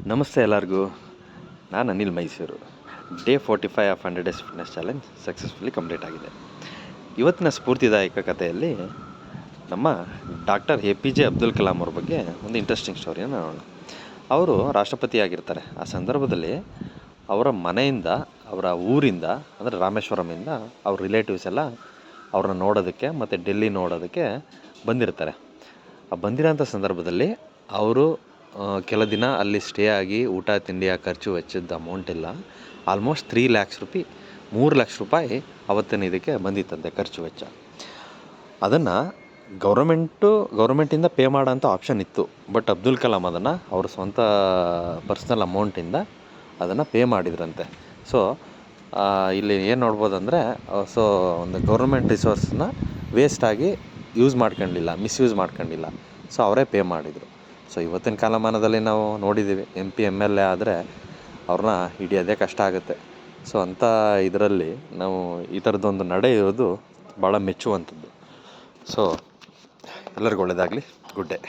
ನಮಸ್ತೆ ಎಲ್ಲರಿಗೂ. ನಾನು Anil Mysuru. Day 45 of 100 days fitness challenge successfully complete ಆಗಿದೆ. ಇವತ್ತಿನ ಸ್ಫೂರ್ತಿದಾಯಕ ಕಥೆಯಲ್ಲಿ ನಮ್ಮ ಡಾಕ್ಟರ್ APJ ಅಬ್ದುಲ್ ಕಲಾಂ ಅವ್ರ ಬಗ್ಗೆ ಒಂದು ಇಂಟ್ರೆಸ್ಟಿಂಗ್ ಸ್ಟೋರಿಯನ್ನು ನೋಡೋಣ. ಅವರು ರಾಷ್ಟ್ರಪತಿ ಆಗಿರ್ತಾರೆ. ಆ ಸಂದರ್ಭದಲ್ಲಿ ಅವರ ಮನೆಯಿಂದ, ಅವರ ಊರಿಂದ ಅಂದರೆ ರಾಮೇಶ್ವರಮಿಂದ ಅವ್ರ ರಿಲೇಟಿವ್ಸ್ ಎಲ್ಲ ಅವ್ರನ್ನ ನೋಡೋದಕ್ಕೆ ಮತ್ತು ಡೆಲ್ಲಿ ನೋಡೋದಕ್ಕೆ ಬಂದಿರ್ತಾರೆ. ಆ ಬಂದಿರೋಂಥ ಸಂದರ್ಭದಲ್ಲಿ ಅವರು ಕೆಲ ದಿನ ಅಲ್ಲಿ ಸ್ಟೇ ಆಗಿ ಊಟ ತಿಂಡಿಯ ಖರ್ಚು ವೆಚ್ಚದ ಅಮೌಂಟ್ ಎಲ್ಲ ಆಲ್ಮೋಸ್ಟ್ 3 ಲಕ್ಷ ರೂಪಾಯಿ ಅವತ್ತಿನ ಇದಕ್ಕೆ ಬಂದಿತ್ತಂತೆ ಖರ್ಚು ವೆಚ್ಚ. ಅದನ್ನು ಗೌರ್ಮೆಂಟಿಂದ ಪೇ ಮಾಡೋಂಥ ಆಪ್ಷನ್ ಇತ್ತು. ಬಟ್ ಅಬ್ದುಲ್ ಕಲಾಂ ಅದನ್ನು ಅವ್ರ ಸ್ವಂತ ಪರ್ಸ್ನಲ್ ಅಮೌಂಟಿಂದ ಅದನ್ನು ಪೇ ಮಾಡಿದ್ರಂತೆ. ಸೊ ಇಲ್ಲಿ ಏನು ನೋಡ್ಬೋದಂದರೆ, ಒಂದು ಗೌರ್ಮೆಂಟ್ ರಿಸೋರ್ಸನ್ನ ವೇಸ್ಟಾಗಿ ಮಿಸ್ಯೂಸ್ ಮಾಡ್ಕೊಂಡಿಲ್ಲ. ಸೊ ಅವರೇ ಪೇ ಮಾಡಿದರು. ಸೊ ಇವತ್ತಿನ ಕಾಲಮಾನದಲ್ಲಿ ನಾವು ನೋಡಿದ್ದೀವಿ, MP MLA ಆದರೆ ಅವ್ರನ್ನ ಹಿಡಿಯೋದೇ ಕಷ್ಟ ಆಗುತ್ತೆ. ಸೊ ಅಂಥ ಇದರಲ್ಲಿ ನಾವು ಈ ಥರದ್ದೊಂದು ನಡೆ ಇರೋದು ಭಾಳ ಮೆಚ್ಚುವಂಥದ್ದು. ಸೊ ಎಲ್ಲರಿಗೂ ಒಳ್ಳೆಯದಾಗಲಿ. Good day.